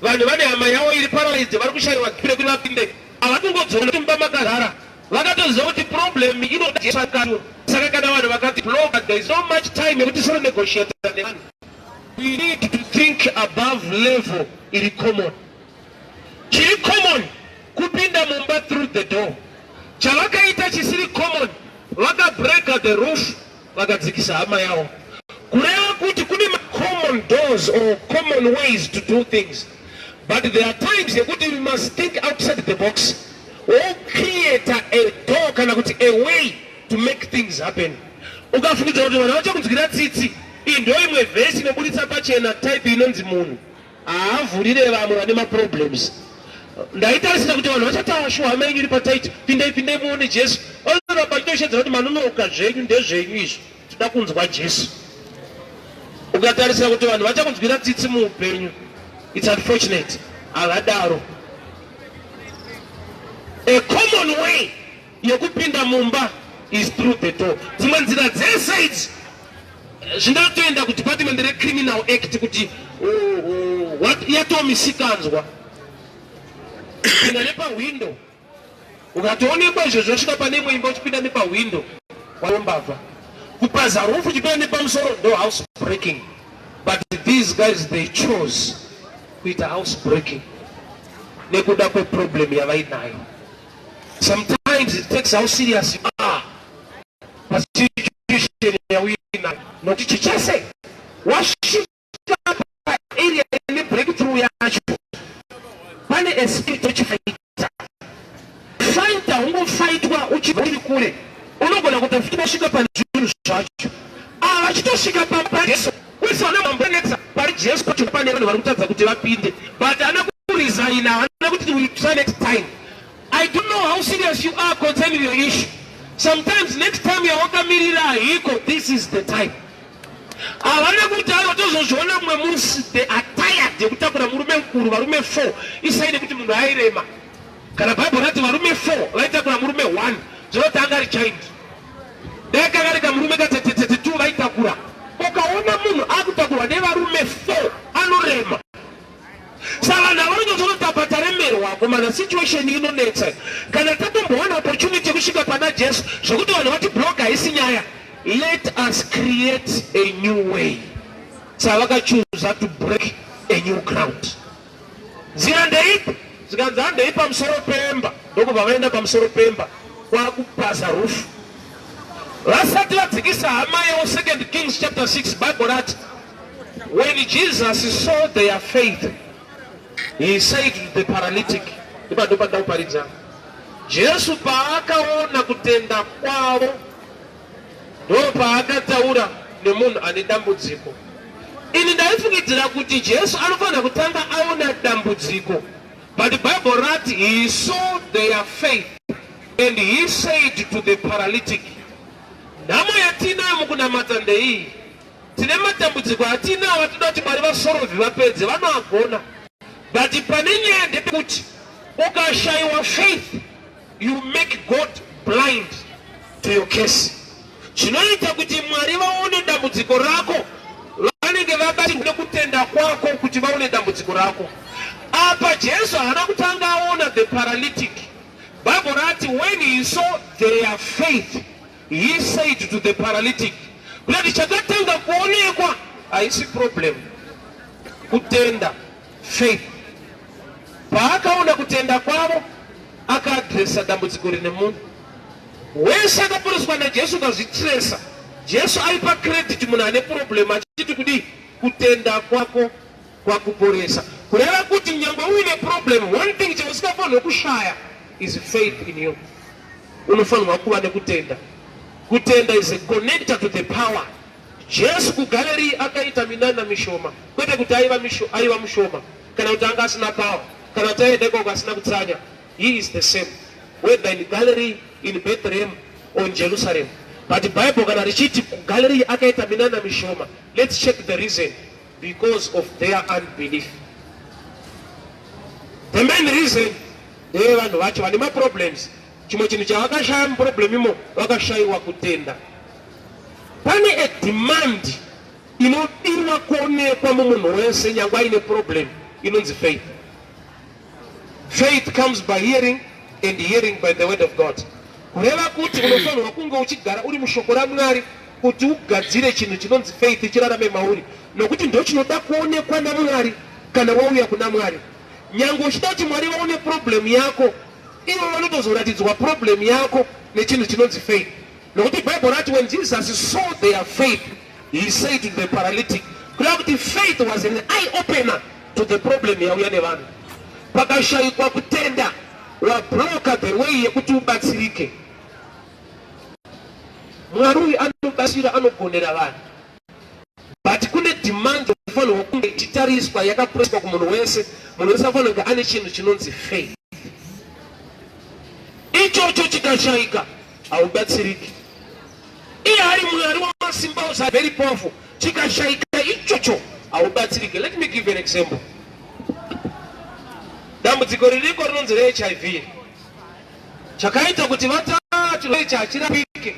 vanhu vane hama yavo iri paralyzed vari kushayiwa kure kuti vapinde avatongodzona kuti mubamakarara vakatoziva kuti problem inoda Jesu akati saka kana vanhu vakati block there is no much time yekuti soro negotiate nevanhu. We need to think above level iri common. Chiri common kupinda mumba through the door. Chavakaita chisiri common vakabreaka the roof vakadzikisa hama yavo. Kureva kuti kune common doors or common ways to do things. But there are times yekuti we must think outside the box or create a door kana kuti a way to make things happen. Ukafungidzira kuti vanhu vachakunzwira tsitsi iyi ndo imwe vhesi inobuditsa pachena type inonzi munhu haavhurire vamwe vane maproblems. Ndaitarisira kuti vanhu vachataura shuwa hama yenyu iri pataiti pindei muone Jesu. Onoda pachitoshedzera kuti manonoka zvenyu ndezvenyu izvi toda kunzwa Jesu. Ukatarisira kuti vanhu vachakunzwira tsitsi muupenyu, it's unfortunate. Avadaro. A common way yekupinda mumba is through the door. Dzimwe nzira dzese zvinotoenda kudepartment recriminal act kuti yatomisikanzwa kupinda nepawindow. Ukatoonekwa izvo zvosvika pane imwe imba uchipinda nepawindow waombavha. Kupaza rufu uchipinda nepamusoro ndo house breaking. But these guys they chose kuita house breaking nekuda kweproblem yavainayo. Sometimes it takes how serious you are. Situation yawina nokuti chichase washika area ine breakthrough yacho pane a spirit fighter. Fighter ungofaitwa uchibviri kure unogona kutofika kusvika pane zvinhu zvacho vachitosvika pajesu uisana mambenetsa pari Jesu pacho pane vanhu vari kutadza kuti vapinde but ana kuresigna havana kuti we try next time. I don't know how serious you are concerning your issue. Sometimes next time you are wakamirira hiko, this is the time. Avana kuti vanotozozviona mumwe musi they are tired yekutakura murume mukuru varume 4 isaide kuti munhu airema. Kana Bible rati varume 4 vaitakura murume 1 zvinotanga richild. Dekakareka murume ka32 vaitakura. Ukaona munhu akutakurwa nevarume 4 anorema. Saka navanozotapataremerwa kumana situation inonetsa. Kana tatomboona opportunity kusvika pana Jesu zvokuti vanhu vati block haisi nyaya. Let us create a new way. Saka vakachoose to break a new ground. Nzira ndeipi? Zikanzi ndeipi pamusoro pemba. Ndokubva vaenda pamusoro pemba kwakupaza rufu. Vasati vadzikisa hama yavo 2 Kings chapter 6 Bible rati when Jesus saw their faith he said to the paralytic, Jesu paakaona kutenda kwavo ndo paakataura nemunhu ane dambudziko. Ini ndaifungidzira kuti Jesu anofanira kutanga aona dambudziko. But the Bible rati he saw their faith and he said to the paralytic. Nhamo yatinayo mukunamata ndeiyi. Tine matambudziko atinawo atoda kuti Mwari vasorovhe vapedze vanoagona. But pane nyaya ndepekuti ukashayiwa faith you make God blind to your case. Zvinoita kuti Mwari vaone dambudziko rako vanenge vabatirwa nekutenda kwako kuti vaone dambudziko rako. Apa Jesu haana kutanga aona the paralytic. Bible rati when he saw their faith he said to the paralytic. Kuti chakatanga kuonekwa haisi problem. Kutenda faith. Paakaona kutenda kwavo akaadresa dambudziko rine munhu wese akaporeswa naJesu kazvitresa. Jesu aipa credit munhu ane problem achiti kudi kutenda kwako kwakuporesa. Kureva kuti nyangwe uine problem one thing chausingafanirwa kushaya is faith in you. Unofanirwa kuva nekutenda. Kutenda is a connector to the power. Jesu kugaleri akaita minana mishoma kwete kuti aiva mushoma kana kuti anga asina power kana kuti aendeko asina kutsanya. He is the same whether in gallery in Bethlehem or in Jerusalem. But the Bible kana richiti gallery akaita minana mishoma. Let's check the reason. Because of their unbelief. The main reason they vanhu vacho vane maproblems. Chimwe chinhu chavakashaya muproblem imo vakashayiwa kutenda. Pane a demand inodirwa kuonekwa mumunhu wese nyangwe aine problem inonzi faith. Faith comes by hearing, and hearing by the word of God. Kureva kuti unofanirwa kunge uchigara uri mushoko raMwari kuti ugadzire chinhu chinonzi faith chirarame mauri, nokuti ndo chinoda kuonekwa naMwari kana wauya kuna Mwari. Nyange uchida kuti Mwari vaone problem yako, ivo vanotozoratidzwa problem yako nechinhu chinonzi faith. Nokuti Bible rati when Jesus saw their faith, he said to the paralytic, kureva kuti faith was an eye opener to the problem yauya nevanhu. Pakashayikwa kutenda wabroka the way yekuti ubatsirike. Mwari uyu anobatsira, anogonera vanhu, but kune demand yokufanirwa kunge ichitariswa yakapureswa kumunhu wese. Munhu wese afanirwa kunge ane chinhu chinonzi faith. Ichocho chikashayika haubatsiriki. Iye ari Mwari wamasimba ose very powerful, chikashayika ichocho haubatsiriki. Let me give you an example. Dambudziko ririko rinonzi HIV. Chakaita kuti vatatu hachirapike.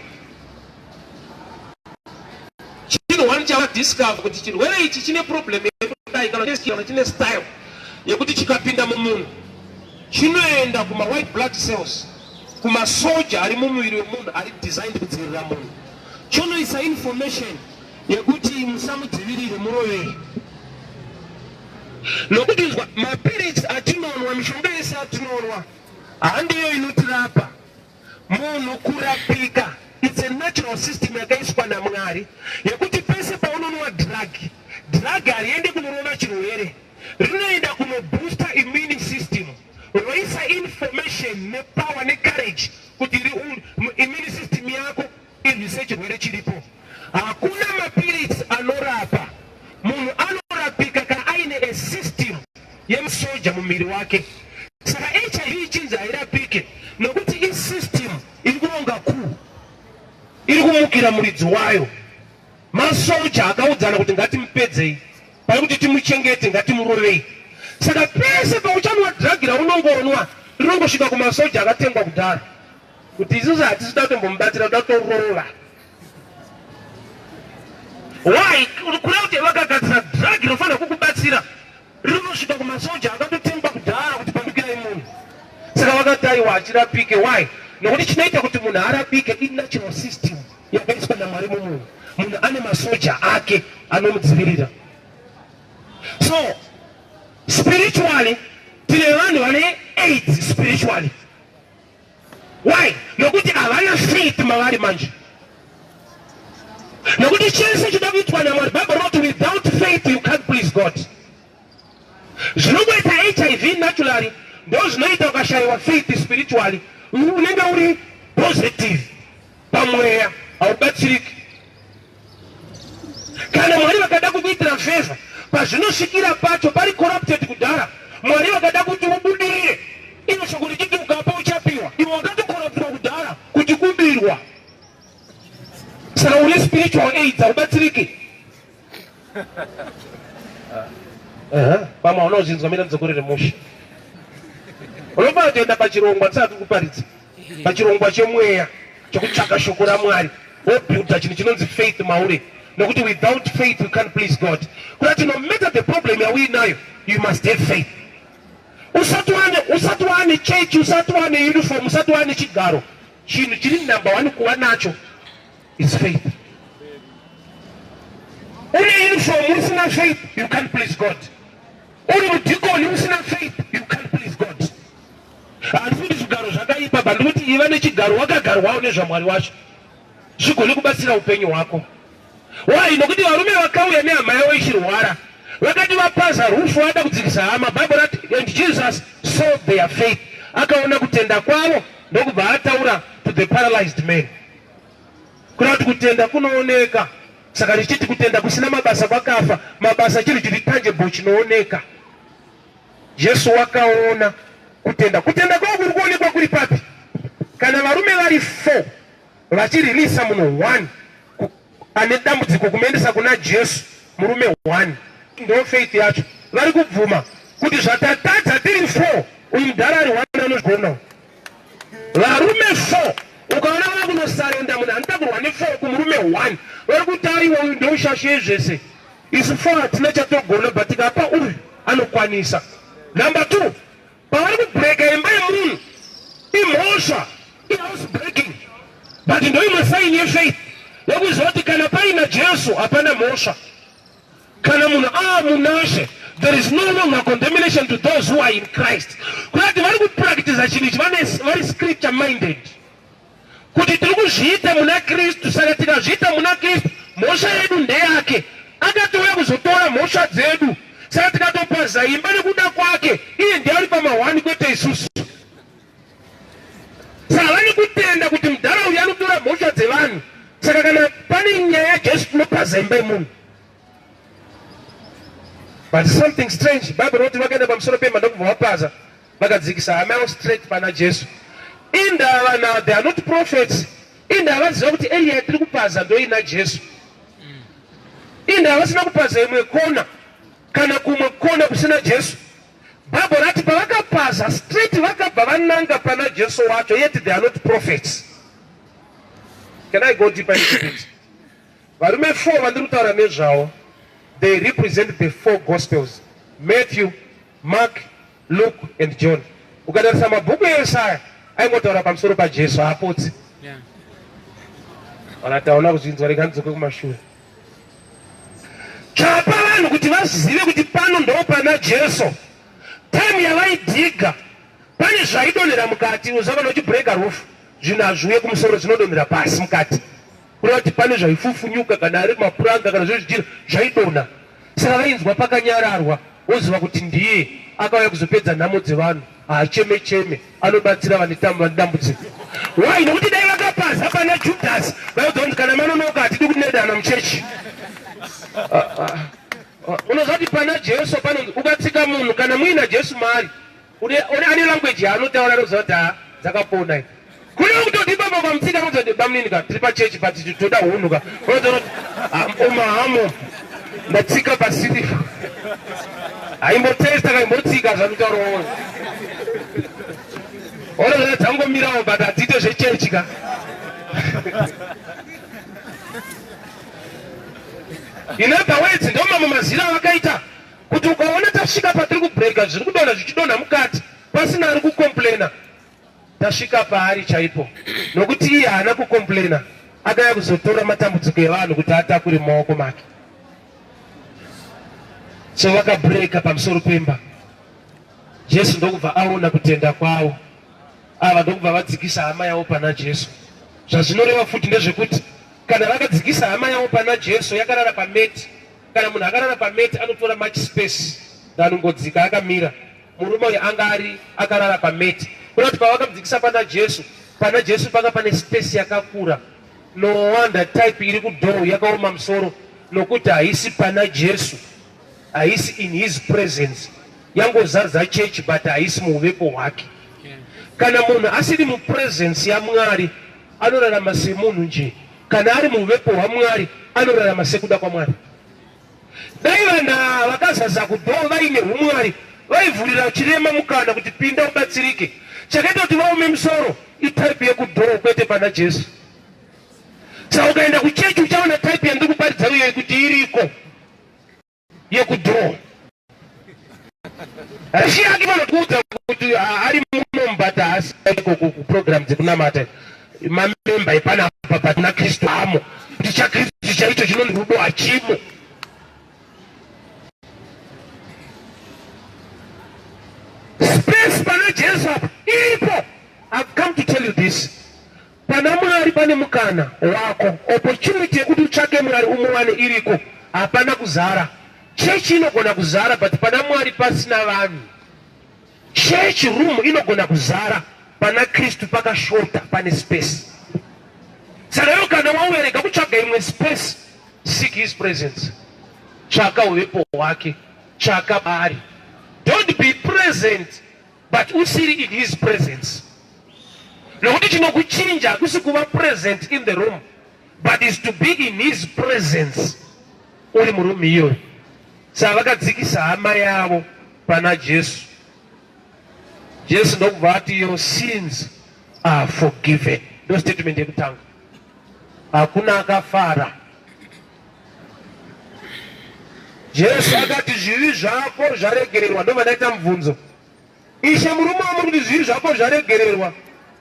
Chinhu wani chavadiscover kuti chirwere ichi chine problem yekudai kana chine style yekuti chikapinda mumunhu chinoenda kuma white blood cells, kuma soja ari mumuviri wemunhu ari designed kudzivirira munhu. Chonoisa information yekuti musamudzivirire murovei. Nokuti mapirits atinonwa, mishonga yese atinonwa handiyo inotirapa. Munhu kurapika, it's a natural system yakaiswa naMwari yekuti pese paunonwa drug hariendi kunorova chirwere, rinoenda kunobooster immune system, roisa information nepower necourage kuti immune system yako irwise chirwere chiripo. Hakuna mapirits anorapa. Munhu anorapika kana aine a system yemusoja mumiri wake. Saka HIV ichinzi hairapike nokuti isystem iri kuronga kuu, iri kumukira muridzi wayo. Masoja akaudzana kuti ngatimupedzei, pari kuti timuchengete, ngatimurovei. Saka pese pauchanwa drug raunongonwa rinongosvika kumasoja akatengwa kudhara kuti isusu hatisida kutombomubatsira, toda kutorova. Why? Kureva kuti vakagadzira drug rinofanira kukubatsira rinosvika kumasoja akatotengwa kudhara kuti pandukirai munhu. Saka vakati aiwa hachirapike. Why? Nokuti chinoita kuti munhu arapike inatural system yakaiswa naMwari mumunhu. Munhu ane masoja ake anomudzivirira. So spiritually tine vanhu vane AIDS spiritually. Why? Nokuti havana faith mavari manje. Nokuti chese chinoda kuitwa naMwari, Bible wrote without faith you can't please God. Zvinoita HIV naturally ndo zvinoita ukashayiwa faith spiritually unenge uri positive pamweya, haubatsiriki. Kana Mwari vakada kukuitira favor, pazvinosvikira pacho pari corrupted kudhara, Mwari vakada kuti ubudirire, ino shoko richiti ukapa uchapiwa, iwe wakatokorruptwa kudhara kuti kubirwa. Saka uri spiritual AIDS haubatsiriki. Pamwe unozinzwa mina nzokorere mushi. Unofanira kuenda pachirongwa ndisati kuparidza. Pachirongwa chemweya chokutsvaka shoko raMwari, wobuilda chinhu chinonzi faith mauri. Nokuti without faith you can't please God. Kuti no matter the problem yauinayo, you must have faith. Usati wane church, usati wane uniform, usati wane chigaro, chinhu chiri number one kuva nacho is faith. Uri uniform usina faith, you can't please God. Uri mudikoni usina faith, you can't please God. Handifudi zvigaro zvakaipa bandikuti iva nechigaro wakagarwawo nezvaMwari wacho zvikone kubatsira upenyu hwako. Why? Nokuti varume vakauya nehama yavo ichirwara vakati vapaza rufu vada kudzikisa hama. Bible rati and Jesus saw their faith, akaona kutenda kwavo ndokubva ataura to the paralyzed man. Kurati kutenda kunooneka. Saka richiti kutenda kusina mabasa kwakafa, mabasa chiri chiri tangible chinooneka. Jesu wakaona kutenda. Kutenda kwavo kuri kuonekwa kuri papi? Kana varume vari 4 vachiririsa munhu 1 ane dambudziko kumuendesa kuna Jesu, murume 1 ndo faith yacho, vari kubvuma kuti zvatatadza tiri 4 uyu mudhara ari 1 anozvigona. Varume 4 ukaona vava kunosarenda munhu anoda kurwa ne4 kumurume 1 vari kuti aiwa uyu ndo ushashe zvese, isu 4 hatina chatogona, but tikapa uyu anokwanisa. Number 2, pavari kubreka imba yemunhu imhosva house breaking, but ndo imwe sign yefaith yekuzoti kana paina Jesu hapana mhosva. Kana munhu munashe, there is no longer condemnation to those who are in Christ. Kuti vari kupractice chinhu ichi vari scripture minded, kuti tiri kuzviita muna Kristu. Saka tikazviita muna Kristu, mhosva yedu ndeyake. Akatouya kuzotora mhosva dzedu. Saka tikatopaza imba nekuda kwake, iye ndiye ari pamahwani kwete isusu. Saka vane kutenda kuti mudhara uyu anotora mhosva dzevanhu. Saka kana pane nyaya yaJesu tinopaza imba yemunhu. But something strange, Bible noti vakaenda pamusoro pemba ndokubva vapaza vakadzikisa hama yavo straight pana Jesu. Indava now they are not prophets. Indava vaziva kuti Eliya yatiri kupaza ndoina Jesu. Indava vasina kupaza imwe kona kana kumwe kona kusina Jesu. Bible rati pavakapaza straight vakabva vananga pana Jesu wacho, yet they are not prophets. Can I go deeper into it? Varume 4 vandiri kutaura nezvavo, they represent the 4 gospels: Matthew, Mark, Luke and John. Ukatarisa mabhuku eSaya aingotaura pamusoro paJesu haapotsi. Vanataura kuzvinzwa rekanzoke kumashure. Chapa vanhu kuti vazive kuti pano ndo pana Jesu. Time yavaidhiga pane zvaidonhera mukati, uzava uchibreka roof, zvinhu hazviuye kumusoro, zvinodonhera pasi mukati. Kureva kuti pane zvaifufunyuka kana ari mapuranga kana zvezvidhina zvaidonha. Saka vainzwa pakanyararwa, woziva kuti ndiye akauya kuzopedza nhamo dzevanhu. Haacheme-cheme, anobatsira vane dambudziko. Why? Nokuti dai vakapaza pana Judas vaudza kuti kana manonoka hatidi kunedana muchechi. Unozvati pana Jesu pano ukatsika munhu kana muina Jesu maari, ane language yaanotaura nokuziva kuti dzakapona. Kune kutoti baba kwamutsika kuti bamninika tiri pachechi but toda hunhu ka. Unoziva kuti umahamo ndatsika pasiri. Haimbotesta kaimbotsika zvamutauro woyo. Ona dzangomirawo but hadzite zvechechi ka. Inapa wedzi ndo mamwe mazira vakaita kuti ukaona tasvika patiri kubreka zviri kudonha zvichidonha mukati pasina ari kukomplena, tasvika paari chaipo. Nokuti iye haana kukomplena, akauya kuzotora matambudziko evanhu kuti atakure mumaoko make. So vakabreka pamusoro pemba. Jesu ndokubva aona kutenda kwavo. Ava ndokubva vadzikisa hama yavo pana Jesu. Zvazvinoreva futi ndezvekuti kana vakadzikisa hama yavo pana Jesu yakarara pameti, kana munhu akarara pameti anotora much space anongodzika akamira. Murume uyu anga ari akarara pameti. Kurati pavakadzikisa pana Jesu panga pane space yakakura. No wonder type iri kudhoo yakaoma musoro, nokuti haisi pana Jesu, haisi in his presence. Yangozadza church but haisi muuvepo hwake. Kana munhu asiri mupresence yaMwari anorarama semunhu nje. Kana ari muuvepo hwaMwari anorarama sekuda kwaMwari. Dai vanhu vakazaza kudhoo vaine umwari vaivhurira chirema mukana kuti pinda ubatsirike. Chakaita kuti vaome musoro itype yekudhoo kwete pana Jesu. Saka ukaenda kuchechi uchaona type yandiri kuparidza iyoyo kuti iriko yekudhoo. Rashi yake vanokuudza kuti ari munombata asi kuprogram dzekunamata mamemba epanapa patuna Kristu amo, kuti chaKristu chaicho chinonzi rudo hachimo. Space pana Jesu iripo. I've come to tell you this. Pana Mwari pane mukana wako, opportunity yekuti utsvake Mwari umuwane iriko. Hapana kuzara. Church inogona kuzara but pana Mwari pasina vanhu. Church room inogona kuzara, pana Kristu pakashota, pane space. Saka iwe kana wawereka kutsvaga imwe space, seek his presence. Tsvaka uvepo hwake, tsvaka Mwari. Don't be present but usiri in his presence. Nokuti chinokuchinja hakusi kuva present in the room but is to be in his presence uri muroom iyoyo. Saka vakadzikisa hama yavo pana Jesu. Jesu ndokubva ati your sins are forgiven. Ndo statement yekutanga. Hakuna akafara. Jesu akati zvivi zvako zvaregererwa. Ndo vanaita mubvunzo. Ishe murume wamuri zvivi zvako zvaregererwa.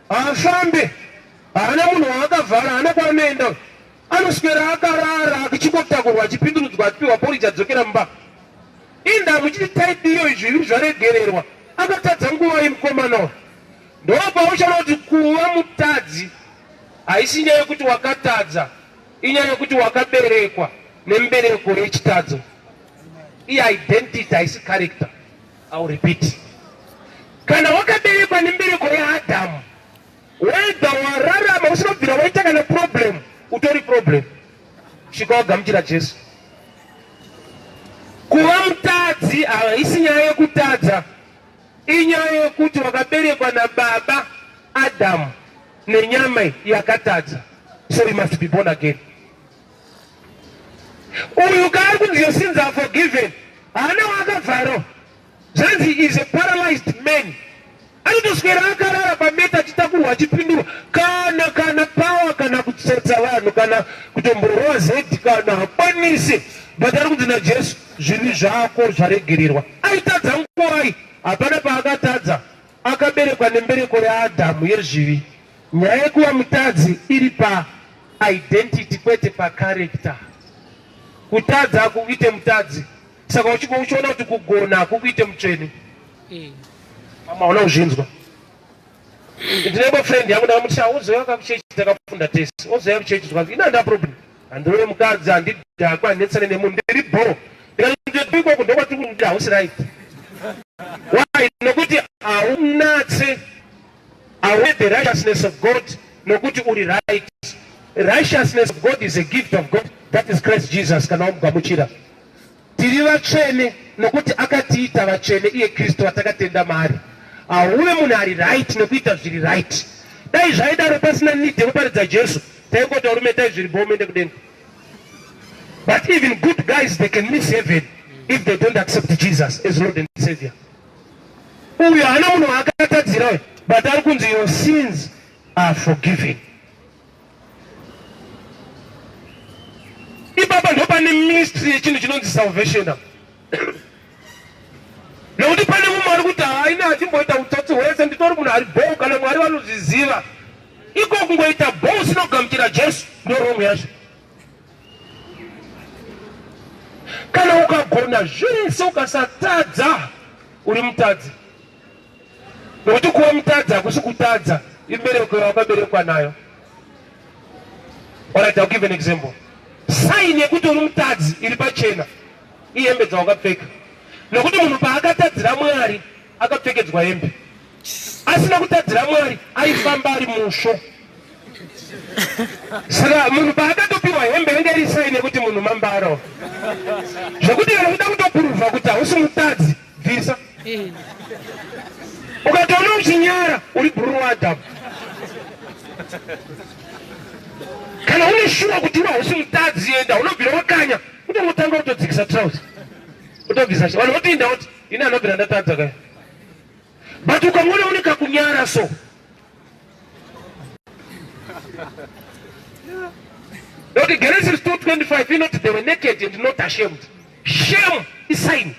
Afambe. Haana munhu waakavhara, haana kwaanoenda. Anoswera akarara achichikotakurwa achipindurudzwa achipiwa pori chadzokera mumba. Inda muchiti taiti iyo zvivi zvaregererwa. Akatadza nguva yemukomana. Ndopauchaona kuti kuva mutadzi haisi nyaya yekuti wakatadza, inyaya yekuti wakaberekwa nemubereko yechitadzo. Identity haisi character. I will repeat. Kana wakaberekwa nemubereko yaAdamu, wega wararama usinobvira waita kana problem, utori problem. Svika wagamuchira Jesu. Kuva mutadzi haisi nyaya yekutadza, inyaya yekuti wakaberekwa nababa Adamu nenyama yakatadza. So you must be born again. Uyu kari kunzi your sins are forgiven. Haana wakavharo. Zvanzi is a paralyzed man. Anotoswera akarara pameta achitakurwa achipindurwa. Kana power kana kutsetsa vanhu kana kutomborova zedi kana hakwanisi. But ari kunzi naJesu zvivi zvako zvaregererwa. Aitadza nguvai. Hapana paakatadza. Akaberekwa nembereko yaAdamu yezvivi. Nyaya yekuva mutadzi iri pa-identity kwete pa-character. Kutadza hakukuite mutadzi. Saka uchiona kuti kugona hakukuite mutsvene. Maona uzvinzwa. Ndine boyfriend yangu ndamuti uzoya kuchechi takafunda tesi. Uzoya kuchechi zvanzi ina nda problem. Andove mukadzi handidhakwa ndetsane nemunhu ndiri bo. Ndikati ikoko ndokwati kuti hausi right. Why? Nokuti haunatse the righteousness of God. Nokuti uri right. Righteousness of God is a gift of God. That is Christ Jesus. Kana mugamuchira. Tiri vatsvene nokuti akatiita vatsvene iye Kristu watakatenda maari. Hauve munhu ari right nekuita zviri right. Dai zvaidaro pasina need yekuparidza Jesu, taikoti varume tai zviri boumende kudenga. But even good guys, they can miss heaven if they don't accept Jesus as Lord and Savior. Uyu haana munhu akatadzira, but ari kunzi your sins are forgiven. Ipapa ndo pane ministry yechinhu chinonzi salvation. Nokuti pane mumwe ari kuti haina achimboita utsotsi hwese nditori munhu ari bhou kana Mwari vanozviziva. Iko kungoita bhou sinogamuchira Jesu ndoromo yazvo. Kana ukagona zvese ukasatadza uri mutadzi. Nokuti kuva mutadzi hakusi kutadza, imbereko yawakaberekwa nayo. Alright, I'll give an example. Sign yekuti uri mutadzi iri pachena ihembe dzawakapfeka. Nokuti munhu paakatadzira Mwari akapfekedzwa hembe. Asina kutadzira Mwari aifamba ari musvo. Saka munhu paakatopiwa hembe inge iri sign yekuti munhu mambaro. Zvokuti kana uda kutopruvha kuti hausi mutadzi, bvisa. Ukatoona uchinyara uri bhuru waAdamu. Kana une shuwa kuti iwe hausi mutadzi enda unobvira wakanya utongotanga kutodzikisa trouser. Utobvisa vanhu votoinda kuti ine anobvira ndatadza kaya. But ukamwona une kakunyara so. Nokuti Genesis 2:25 inoti they were naked and not ashamed. Shame is sign.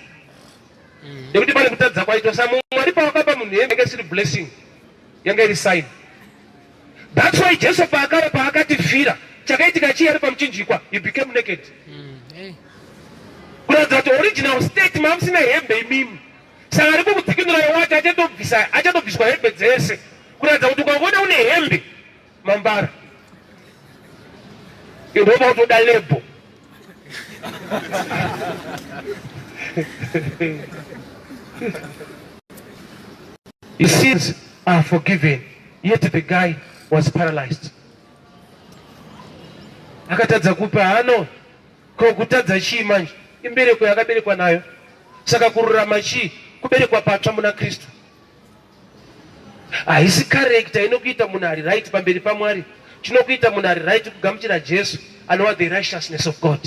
Nekuti pane kutadza kwaitwa saMwari pawakapa munhu hembe yanga isiri blessing yanga iri sign. That's why Jesu paakatifira chakaitika chii ari pamuchinjikwa, he became naked. Kuratidza kuti original state mamusina hembe imimi. Saka ari kukudzikinura wacho achatobviswa hembe dzese. Kuratidza kuti ukaona une hembe mambara. Ndopa kutoda lebo. His sins are forgiven, yet the guy was paralyzed. Akatadza kupa hano kutadza chii manje, imbereko yakaberekwa nayo. Saka kururama chii, kuberekwa patsva muna Kristu. Haisi character inokuita munhu ari right pamberi paMwari. Chinokuita munhu ari right kugamuchira Jesu anova the righteousness of God.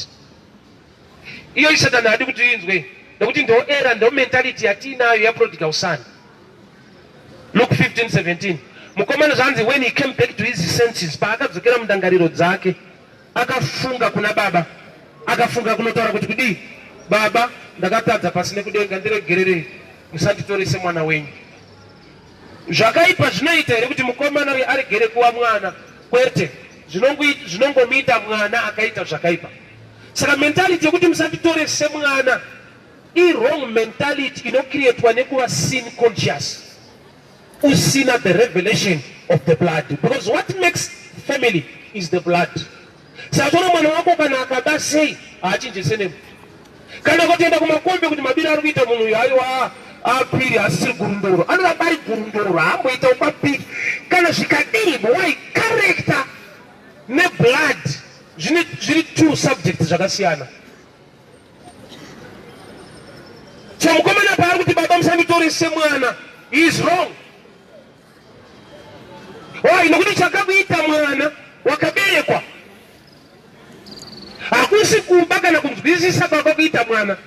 Iyo Satani hadi kuti inzwe, nokuti ndo era ndo mentality yatinayo ya prodigal son. Luke 15:17. Mukomana zvanzi when he came back to his senses, paakadzokera mundangariro dzake, akafunga kuna baba, akafunga kunotaura kuti kudii baba ndakatadza pasine kudenga ndiregerere musanditorese mwana wenyu. Zvakaipa zvinoita here kuti mukomana uyu aregere kuva mwana? Kwete, zvinongomuita mwana akaita zvakaipa. Saka mentality yekuti musanditorese mwana wrong mentality inocreatwa nekuva sin conscious, usina the revelation of the blood, because what makes family is the blood. Saka tona mwana wako kana akaba sei haachinjese nemu. Kana kutoenda kumakombe kuti mabiri ari kuita munhu uyu aiwa apiri asiri gurundoro, anoramba ari gurundoro, haamboita upapiri. Kana zvikadii, why character neblood zviri two subjects zvakasiyana. So mukomana paari kuti baba musanditorese mwana, he is wrong. Why? Nokuti chakakuita mwana wakaberekwa hakusi kuba kana kunzwisisa kwakakuita mwana.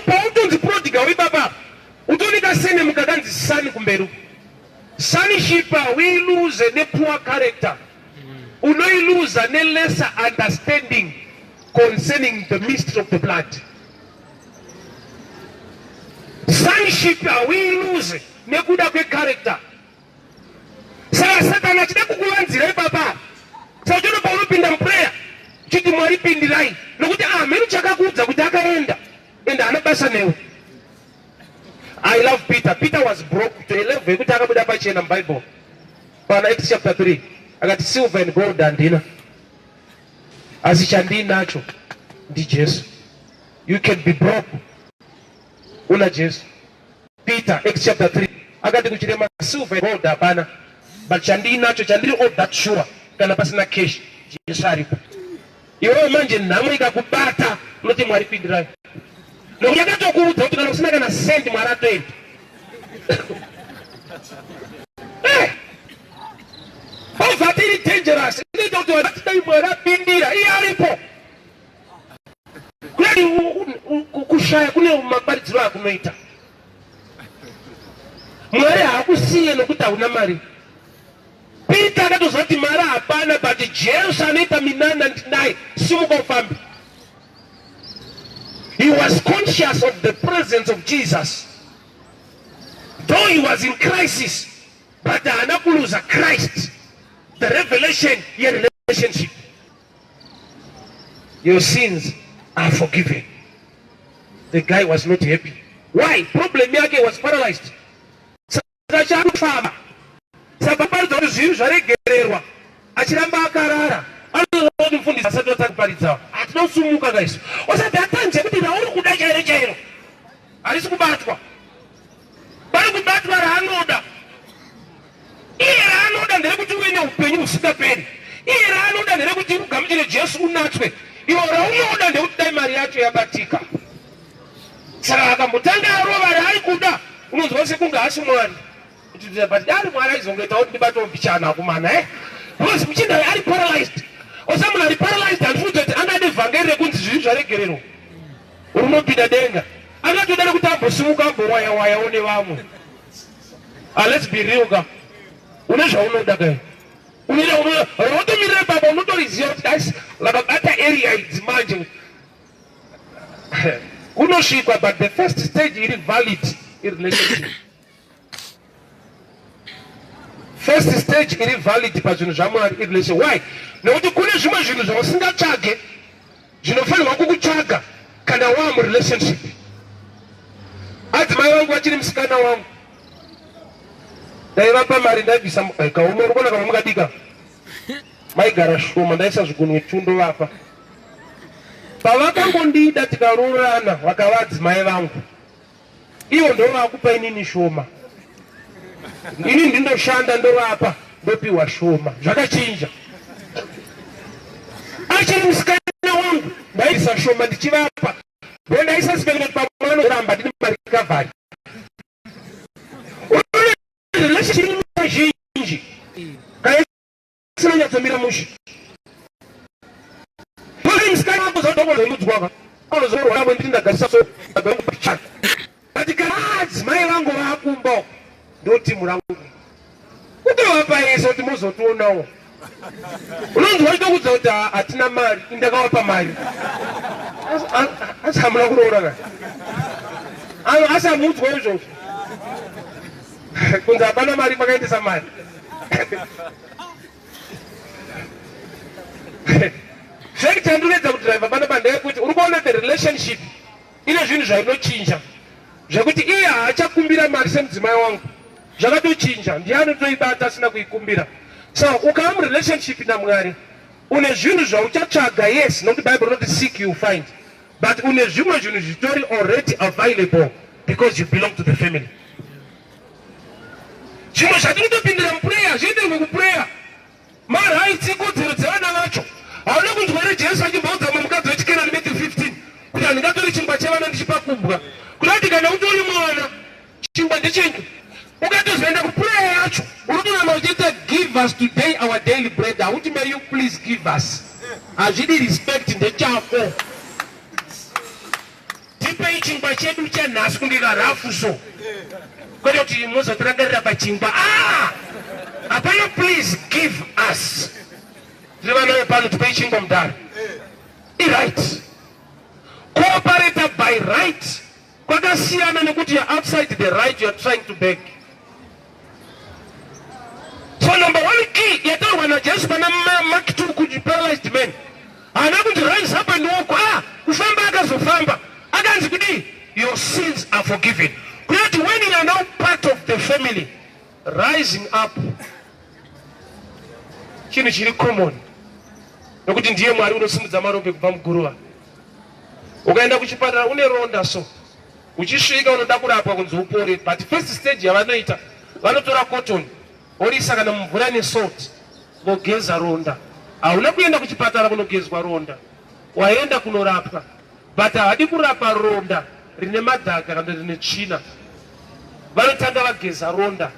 Pautonzi prodigal wibaba utonika sene mukakanzi sani kumberu. Sonship we lose ne poor character. Unoiluza ne lesser understanding concerning the mystery of the blood. Sonship we lose ne kuda kwe character. Sasa Satana chida kukulanzira baba. Sasa jono pa unopinda mprayer. Chiti mwari pindirai. Nokuti menu chakakuudza kuti akaenda. Enda anabasa newe. I love Peter. Peter was broke to a level yekuti akabuda pachena muBible. Pana Acts chapter 3. Akati silver and gold andina. Asi chandinacho ndi Jesu. You can be broke. Una Jesu. Peter, Acts chapter 3. Akati kuchirema silver and gold apana. But chandinacho chandiri all that sure. Kana pasina cash. Jesu aripo. Iwe manje namwe ikakubata noti mwari pindirai. Nokuti kuudza kuti kana usina kana sendi mwari atoenda. Very dangerous. Inoita kuti vatidai mwari apindira iye aripo. Kune kushaya kune mabaridziro akunoita. Mwari haakusiye nokuti hauna mari. Peter akatozva kuti mari hapana, but Jesu anoita minana naye simuka ufambi. He was conscious of the presence of Jesus. Though he was in crisis, but haana kuluza Christ. The revelation, your relationship. Your sins are forgiven. The guy was not happy. Why? Problem yake was paralyzed. Saka sababari zori zviru zvaregererwa. Achiramba akarara. Anozoti mufundisi asati atakuparidza. Atinosumuka guys. Osati atanje kuti nauri kuda chairo chairo. Harisi kubatwa. Bari kubatwa raanoda. Iye raanoda ndere uine upenyu usingaperi. Iye raanoda ndere kuti ugamuchire Jesu unatswe. Iwo raunoda ndekuti dai mari yacho yabatika. Saka akambotanga arova raari kuda. Unonzwa sekunge hasi mwari. But ari mwari aizongoita kuti ndibate mbichana kumana because muchinda ari paralyzed. Osamuna ari paralyzed andifudza kuti angade vhangeri rekunzi zvivi zvaregererwa. Unopinda denga. Angatodana kuti ambosimuka ambowaya waya one vamwe. Let's be real ka. Une zvaunoda kai. Unotomirira baba unotoriziva kuti asi lakabata area idzi manje. Kunosvikwa, but the first stage iri valid irelationship. First stage iri valid pazvinhu zvamwari irelationship. Why? Nokuti kune zvimwe zvinhu zvausingatsvage zvinofanirwa kukutsvaga kana wamu relationship. Adzimai vangu vachiri musikana wangu ndaivapa mari ndaibvisa kaumwe urikona kama mukadika maigara shoma ndaisa zvigunwe chundo vapa. Pavakangondida tikarorana vakava adzimai vangu, ivo ndo vakupa inini shoma. Ini ndindoshanda ndovapa ndopiwa shoma. Zvakachinja. Achiri musikana wangu ndaisa shoma ndichivapa. Ndaisa spend kuti pamwana uramba ndine mari kavari. Relationship zhinji. Kai sina nyatsomira mushi. Pari musikana wangu zodongo ndomudzwaka. Anozorwa nabo ndindagarisa so abengu pachana. But karazi mai vangu vakumba ndoti murangu. Kutowapa Yesu kuti muzotuonawo. unonzi waitokuudza kuti hatina mari indakavapa mari asi hamuna kuroora ka asi hamuudzwa izvozvo kunzi hapana mari makaendesa mari zvekuti handinoedza kudhiraivha pana pandeyekuti uri kuona the relationship ine zvinhu zvainochinja zvekuti iye haachakumbira mari semudzimai wangu zvakatochinja ndianotoibata asina kuikumbira. So ukava murelationship naMwari une zvinhu zvauchatsvaga, yes, nokuti Bible not seek you find, but une zvimwe zvinhu zvitori already available because you belong to the family. Zvimwe zvatinotopindira muprayer zvienderwe kuprayer mara haitsi kodzero dzevana vacho. Hauna kunzwa Jesu achimboudza mukadzi wechikerani Matthew 15 kuti handingatori chingwa chevana ndichipakumbwa, kuti kana utori mwana chingwa ndechenyu ukatozoenda kuprayer yacho unotonama uchiita give us today our daily bread. Hauti may you please give us, hazvidi respect ndechako, tipei chingwa chedu chanhasi kunge karafu so kwete kuti muzotirangarira pachingwa. Hapana please give us. Tiri vana vepano tipei chingwa mudhara iright. Cooperator by right kwakasiyana nekuti you're outside the right, you're trying to beg. So number one key yataurwa naJesu pana Mark 2 kuti paralyzed men haana kuti rise up and walk. Kufamba akazofamba akanzi kuti your sins are forgiven. Kuti when you are now part of the family, rising up chinhu chiri common nokuti ndiye Mwari unosimudza marombe kubva muguruva. Ukaenda kuchipatara une ronda so uchisvika unoda kurapwa kunzi upore, but first stage yavanoita vanotora cotton oriisa kana mumvura nesalt vogeza ronda. Hauna kuenda kuchipatara kunogezwa ronda, waenda kunorapwa, but hadi kurapa ronda rine madhaka kana rine tsvina. Vanotanga vageza ronda.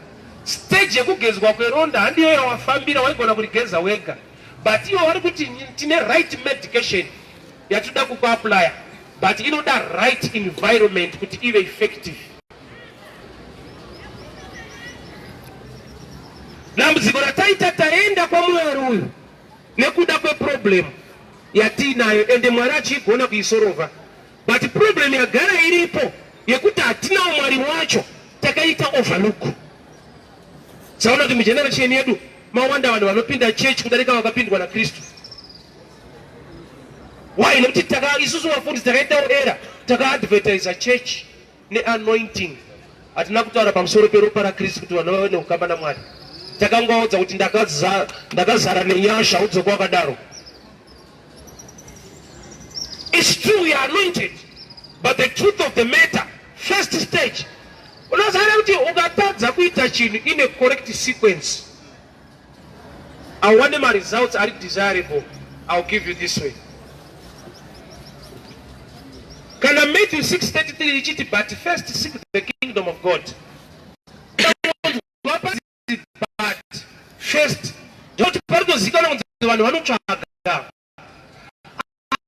Stage yekugezwa kweronda handiyo yawafambira waigona kurigeza wega, but iwo vari kuti tine right medication yatoda kukuaplya, but inoda right environment kuti ive effective. Dambudziko rataita taenda kwaMwari uyu nekuda kweproblem yatinayo ende Mwari achigona kuisorova, but problem yagara iripo yekuti hatinawo Mwari wacho, takaita overlook. Saona kuti mugeneration yedu mawanda vanhu vanopinda church kudarika vakapindwa naKristu. Why? Nokuti isusu vafundisi takaitawo era takaadvertisa church neanointing. Hatina kutaura pamusoro peropa raKristu kuti vanhu vave neukama naMwari. Takangoudza kuti ndakazara nenyasha udzoka wakadaro. It's true we are anointed, but the truth of the matter, first stage, unoziva kuti ukatadza kuita chinhu in a correct sequence, awane results are desirable. I'll give you this way. Kana Matthew 6:33 ichiti but first seek the kingdom of God. But first, don't pardon zikana kuti vanhu vanotsvaga.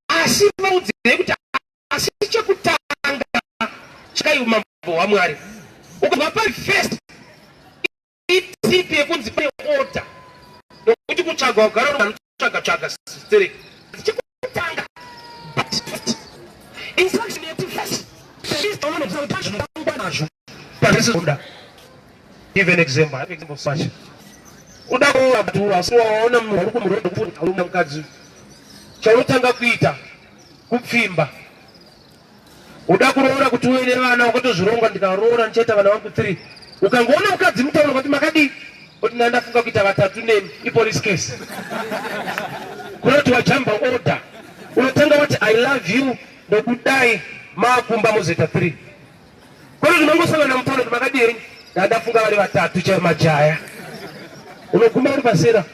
Asi vaudzire kuti asi chekutanga chakaiumambo waMwari. Ukabva pari first itipi yekunzi pane order. Nokuti kutsvaga ugara vanotsvaga straight. Chekutanga. But instruction yetu first. Please don't know that. Give an example. I have an example of such. Udakuwa batu wasiwaona mwaruku mrodo kuti alumna mkazi. Chautanga kuita kupfimba. Udakuroora kuti uene vana wakatozvironga ndikaroora ncheta vana vangu 3. Ukangoona mukadzi mutaura kuti makadi kuti ndafunga kuita vatatu nemi ipolice case. Kunoti wajamba order. Unotanga wati I love you ndokudai makumba muzeta 3. Kwa hiyo unangosangana mutaura kuti makadi yeni ndafunga vari vatatu chamajaya. Unoguma uri pasera.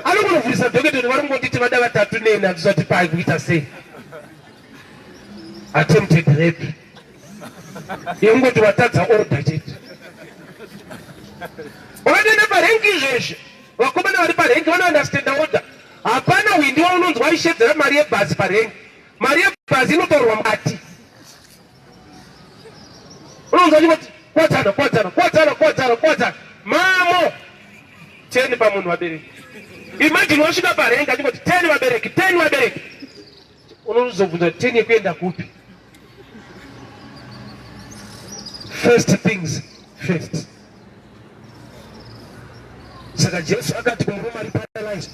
Anokunovhurisa dhokotera vari kungonditi vada vatatu neni handisati pai kuita sei. Attempted rape. Yengoti watadza order chete. Wakatoenda parengi zveshe. Vakomana vari parengi vano understand order. Hapana windi waunonzi waishedzera mari yebhazi parengi. Mari yebhazi inotorwa mukati. Unonzi wachingoti kwadzana. Mamo. 10 pamunhu wabereki. Imagine washuka parenga ndiko 10 wabereki 10 wabereki. Unozobvunza 10 yekuenda kupi? First things first. Saka Jesu akati kumuruma ari paralyzed.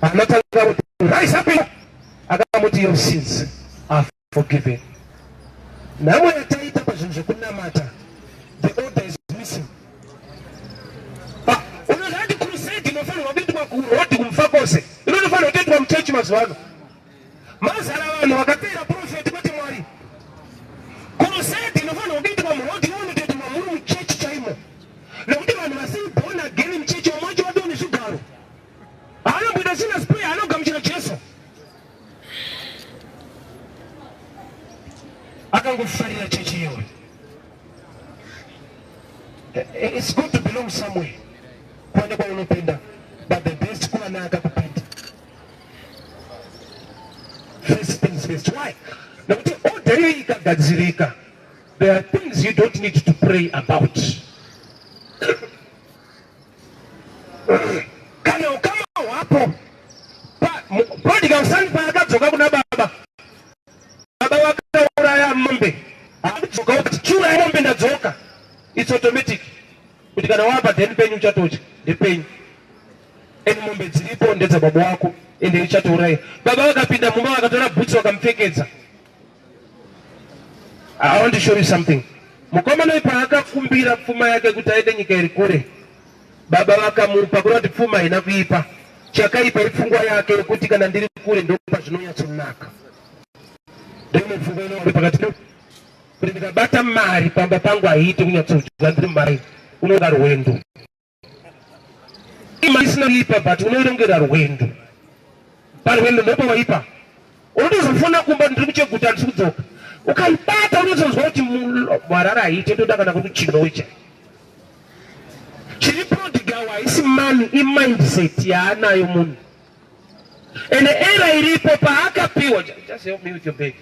Anotanga kuti rise up. Akamuti your sins are forgiven. Namwe yataita pazvinhu zvekunamata. The order is missing. Unozati crusade inofanirwa kuitwa kurodi kumfa kwose. Inofanirwa kuitwa muchechi mazuva ano. Mazara vanhu vakapera prophet kuti Mwari. Crusade inofanirwa kuitwa murodi unotoitwa muri muchechi chaimo. Nekuti vanhu vasiri born again muchechi wamacho vadoni zvigaro. Haanobwida sina spray anogamuchira Jesu. Akangofarira chechi iyoyo. It's good to belong somewhere. Kwanda kwa unopenda. But the best kuwa na akakupenda. First things first. Why? Now, there are things you don't need to pray about. Kama wapo. Prodigal son akadzoka kuna baba. Baba wakauraya mombe. Akadzoka kuti chura mombe ndadzoka. It's automatic. Kuti kana wapa then penyu chatocha. The pain. Eni mombe dziripo ndedza baba wako ende ichatouraya. Baba vakapinda mumba vakatora bhutsi vakamupfekedza. I want to show you something. Mukomana paakakumbira pfuma yake kuti aende nyika iri kure. Baba vakamupa kuti pfuma haina kuipa. Chakaipa ipfungwa yake kuti kana ndiri kure ndopa zvinonyatsonaka. Ndio pfungwa ino pakati kuti ndikabata mari pamba pangu haiti kunyatsodya ndiri mari unoda rwendo. Imari isina kuipa but unorongera rwendo. Parwendo ndopa waipa. Unotozofuna kumba ndiri kucheguta ndiri kudzoka. Ukaibata unozozwa kuti Mwarara haiti ndoda kana kuti chinocha. Chiri prodigal haisi mani imindset yaanayo munhu. Ene era iripo paakapiwa. Just help me with your bag.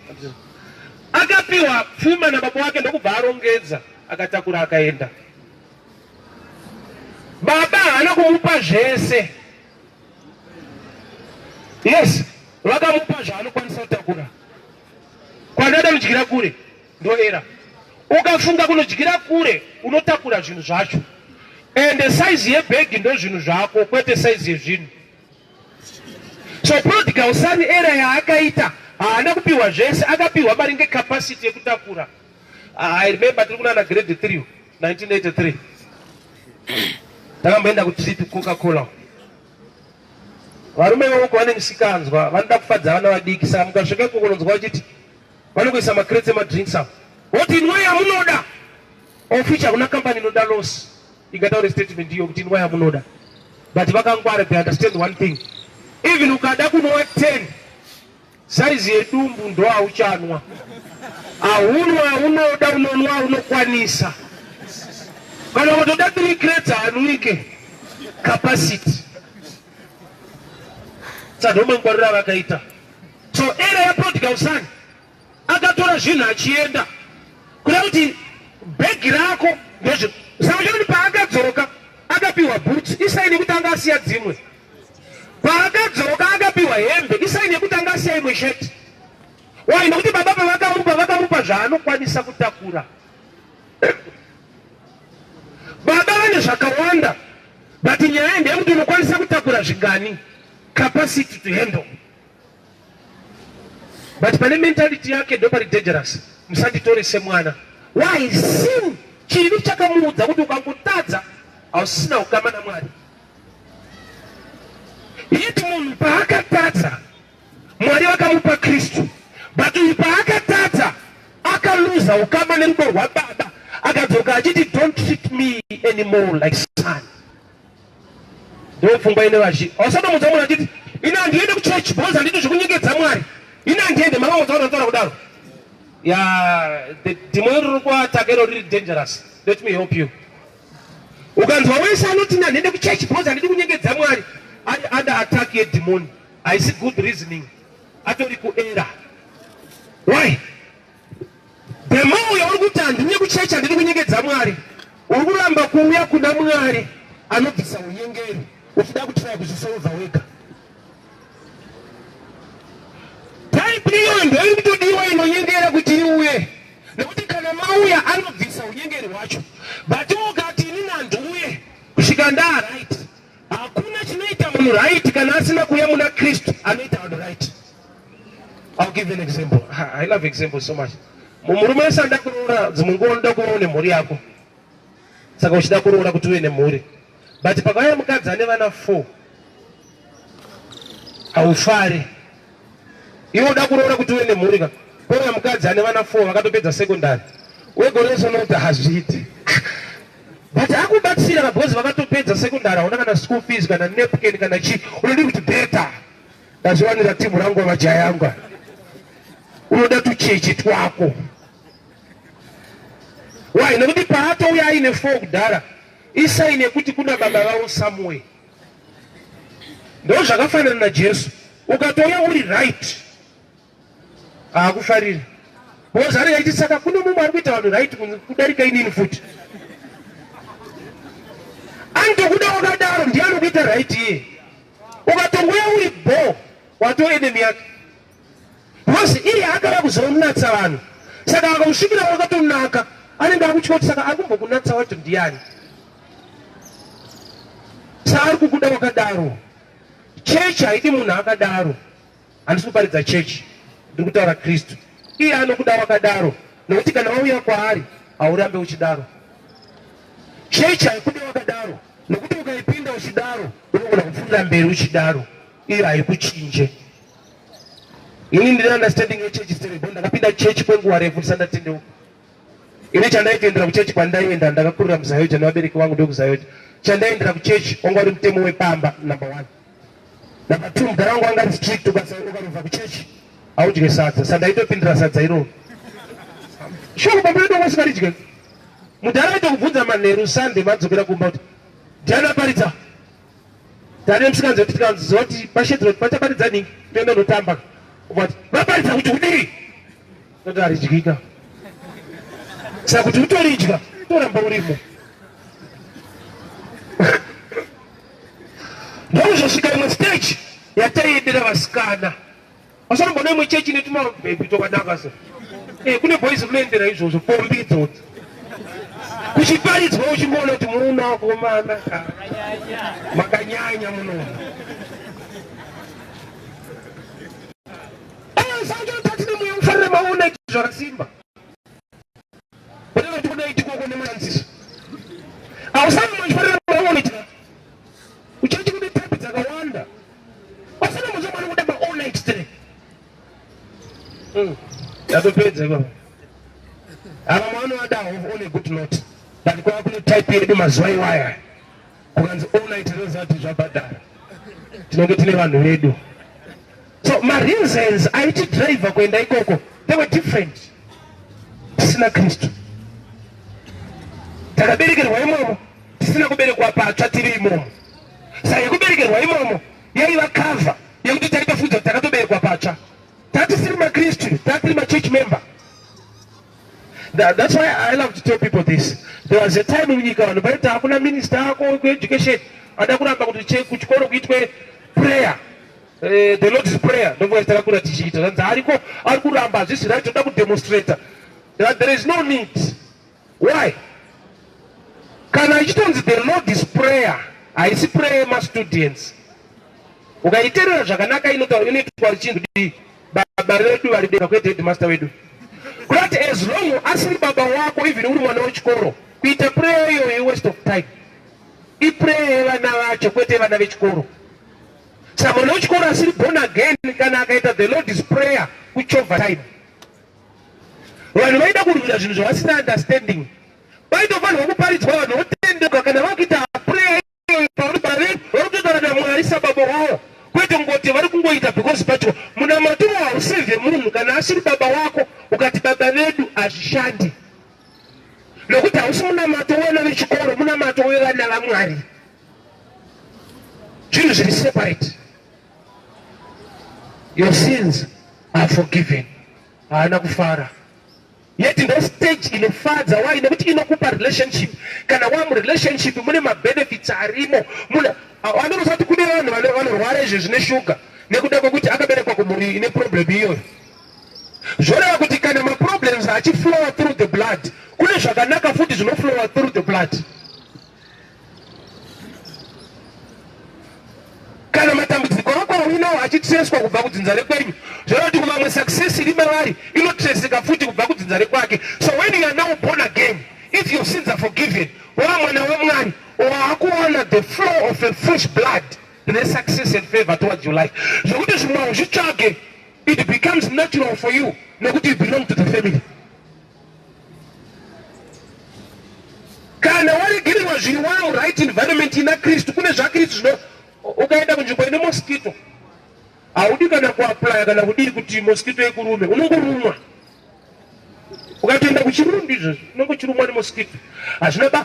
Akapiwa pfuma nababa wake ndokubva arongedza akatakura akaenda. Baba haana kumupa zvese. Yes, vakamupa zvaanokwanisa kutakura. Kwandada mudyira kure ndo era. Ukafunga kunodyira kure unotakura zvinhu zvacho. Ende size yebhegi ndo zvinhu zvako kwete size yezvinhu. So prodigal son era yaakaita haana kupiwa zvese akapiwa maringe capacity yekutakura. I remember tiri kunana grade 3 1983. Takamboenda kutrip Coca-Cola. Varume voko vane misikanzwa vanoda kufadza vana vadiki saka mukasvika ikoko unonzwa vachiti vanokuisa makreti emadrinks avo. Voti inwai hamunoda. Oficha kuna company inoda loss. Ikataura statement iyo kuti inwai hamunoda. But vakangwara they understand one thing. Even ukada kunwa 10 size yedumbu ndo hauchanwa. Aunwa unoda unonwa unokwanisa. Kana watoda 3 crates hanuike capacity. Sadoma ngwarira vakaita. So era ya prodigal son akatora zvinhu achienda. Kuda kuti bhegi rako ndozvo. Saka kuti paakadzoka akapiwa boots isaini kuti anga asiya dzimwe. Paakadzoka akapiwa hembe isaini yekuti anga asiya imwe sheti. Why? Nokuti baba vakamupa zvaanokwanisa kutakura. Baba vane zvakawanda. But nyaya ndeyekuti unokwanisa kutakura zvingani. Capacity to handle. But pane mentality yake ndo pari dangerous. Musanditore semwana. Why? Sin chiri chakamuudza kuti ukangotadza hausina ukama naMwari. Yeti munhu paakatadza Mwari vakamupa Kristu. But uyu paakatadza akaluza ukama nerudo rwaBaba akadzoka achiti don't treat me anymore like son. Ndo pfungwa ine vazhinji. Ausatomudza munhu achiti ina handiende kuchurch because handidi zvekunyengedza Mwari. Ina handiende makaudza unotaura kudaro. Dhimoni riri kuataka iro riri dangerous. Let me help you. Ukanzwa wese anoti handiende kuchurch because handidi kunyengedza Mwari. Under attack yedhimoni. Haisi good reasoning. Atori kuera. Why? The more yauri kuti handine kuchurch handidi kunyengedza Mwari. Uri kuramba kuuya kuna Mwari anobvisa unyengeri. uchida kutira kuzisolva wega. Type hiyo ndio inotodiwa inonyengera kuti iuye. Nekuti kana mauya anobvisa unyengeri wacho. But ukati inina nduye kusvika ndaa right. Hakuna chinoita munhu right kana asina kuuya muna Kristu anoita vanhu right. I'll give you an example. I love examples so much. Murume asanda kuroora dzimunguva unoda kuone mhuri yako. Saka uchida kuroora kuti uve nemhuri. But pakauya mukadzi ane vana 4. Haufari. Iwe unoda kuroora kuti uve nemhuri ka. Pauya mukadzi ane vana 4 vakatopedza secondary. Wegoresa unoti hazviiti. But akubatsira because vakatopedza secondary hauna kana school fees kana napkin kana chi. Unodi kuti better. Ndazviwanira timu rangu vamajaya angu. Unoda tuchechi twako. Why? Nekuti paatouya aine 4 kudhara isaine kuti kuna baba vavo somewhere. Ndo zvakafanana naJesu. Ukatouya uri right haakufariri. Because ari yaiti saka kune mumwe ari kuita vanhu right kudarika inini futi. Andokuda wakadaro ndiani kuita right iye. Ukatongouya uri bo watoo enemy yake. Because iye akava kuzonatsa vanhu. Saka akausvikira wakatonaka anenge akutyoti saka akumbokunatsa wacho ndiani. Saka ari kukuda wakadaro. Chechi haiti munhu akadaro. Handisi kuparidza chechi. Ndiri kutaura Kristu. Iye anokuda wakadaro. Nokuti kana wauya kwaari haurambe uchidaro. Chechi haikudi wakadaro. Nokuti ukaipinda uchidaro unogona kupfuurira mberi uchidaro. Iye haikuchinje. Ini ndiri understanding yechechi sterebo. Ndakapinda chechi kwenguva refu ndisandatendeuka. Ini chandaitendera kuchechi kwandaienda ndakakurira muZayoja nevabereki vangu ndokuZayoja. Chandaendera kuchechi wanga uri mutemo wepamba number 1. Number 2 mugara wangu wanga ari strict ukarubva kuchechi haudye sadza. Saka ndaitopindira sadza iroro. Shoko baba vedu vasingaridye. Mudhara aitokubvunza manheru Sunday madzokera kumba kuti ndiani aparidza. Ndari musikanzi kuti tikanziva kuti pashetero pachaparidza ningi toenda notamba. Ukati vaparidza kuti udii. Ndoti haridyika. Saka kuti utoridya toramba urimo. Ndokuzosvika imwe stage yataiendera vasikana. Vasanomboona imwe chechi inetuma baby tokadaka se. Kune boys kunoendera izvozvo pombi idzodzi. Kuchiparidzwa uchimboona kuti murume wako mana makanyanya munomu. Saka tatine mweya ufarire maona zvakasimba. Patanga tikudaiti kwako nemanziso. Ausami mwachifarira maona ita. Uchechi kune type dzakawanda. Pasina muzomwana kuda all night stay. Yatopedza baba. Ava mwana wadaho on a good note. But kwa kune type yedu mazuva iwaya. Kukanzi all night rezati zvabhadhara. Tinenge tine vanhu vedu. So my reasons aiti driver kuenda ikoko they were different. Tisina Kristu. Takaberekerwa imomo. Tisina kuberekwa patsva tiri imomo. Saka yekuberekerwa imomo yaiva cover yekuti taitofudza kuti takatoberekwa patsva. Tatisiri maKristu, tatiri machurch member. That's why I love to tell people this. There was a time munyika vanhu vaiti hakuna minister ako kueducation ada kuramba kuti kuchikoro kuitwe prayer. The Lord's prayer. Ndomwe takakura tichiita. Zanzi ariko ari kuramba hazvisi right toda kudemonstrate. There is no need. Why? Kana ichitonzi the Lord's prayer haisi prayer ma students. Ukaiterera zvakanaka inoitwa richinzi kuti baba vedu vari dera kwete headmaster wedu. Kuti as long asiri baba wako even uri mwana wechikoro kuita prayer iyo waste of time. Iprayer yevana vacho kwete vana vechikoro. Saka mwana wechikoro asiri born again kana akaita the Lord's prayer kuchovha time. Vanhu vaida kurwira zvinhu zvavasina understanding. Vaitofanirwa kuparidzwa vanhu votendeka kana vakuita prayer iyo pavari varikutotaura naMwari sababa wavo. Kwete ngoti vari kungoita because pacho munamato hausevhe munhu kana asiri baba wako ukati baba vedu hazvishandi. Nokuti hausi munamato wevana vechikoro munamato wevana vaMwari. Zvinhu zviri separate. Your sins are forgiven. Haana kufara. Yet in that stage inofadza. Why? Nekuti inokupa relationship. Kana wamu relationship mune ma benefits arimo. Vanosati kune vanhu vanorwara izvi zvine shuga nekuda kwekuti akaberekwa kumhuri ine problem iyoyo. Zvoreva kuti kana maproblems achiflowa through the blood, kune zvakanaka futi zvinoflowa through the blood. Kana matambudziko akauinawo achitreswa kubva kudzinza rekwenyu, zvoreva kuti kumamwe success iri mavari inotreseka futi kubva kudzinza rekwake. So when you are now born again, if your sins are forgiven, wava mwana wamwari, wakuona the flow of a fresh blood, the success and favor towards your life. Zvokuti zvimwe zvitsvage, it becomes natural for you nekuti you belong to the family. Kana waregererwa zviriwawo right environment ina Kristu, kune zvaKristu zvino ukaenda kunzvimbo ine mosquito, haudi kana kuapply kana kudii kuti mosquito ikurume, unongorumwa. Ukatoenda kuchirundi izvozvo unongochirumwa nemosquito.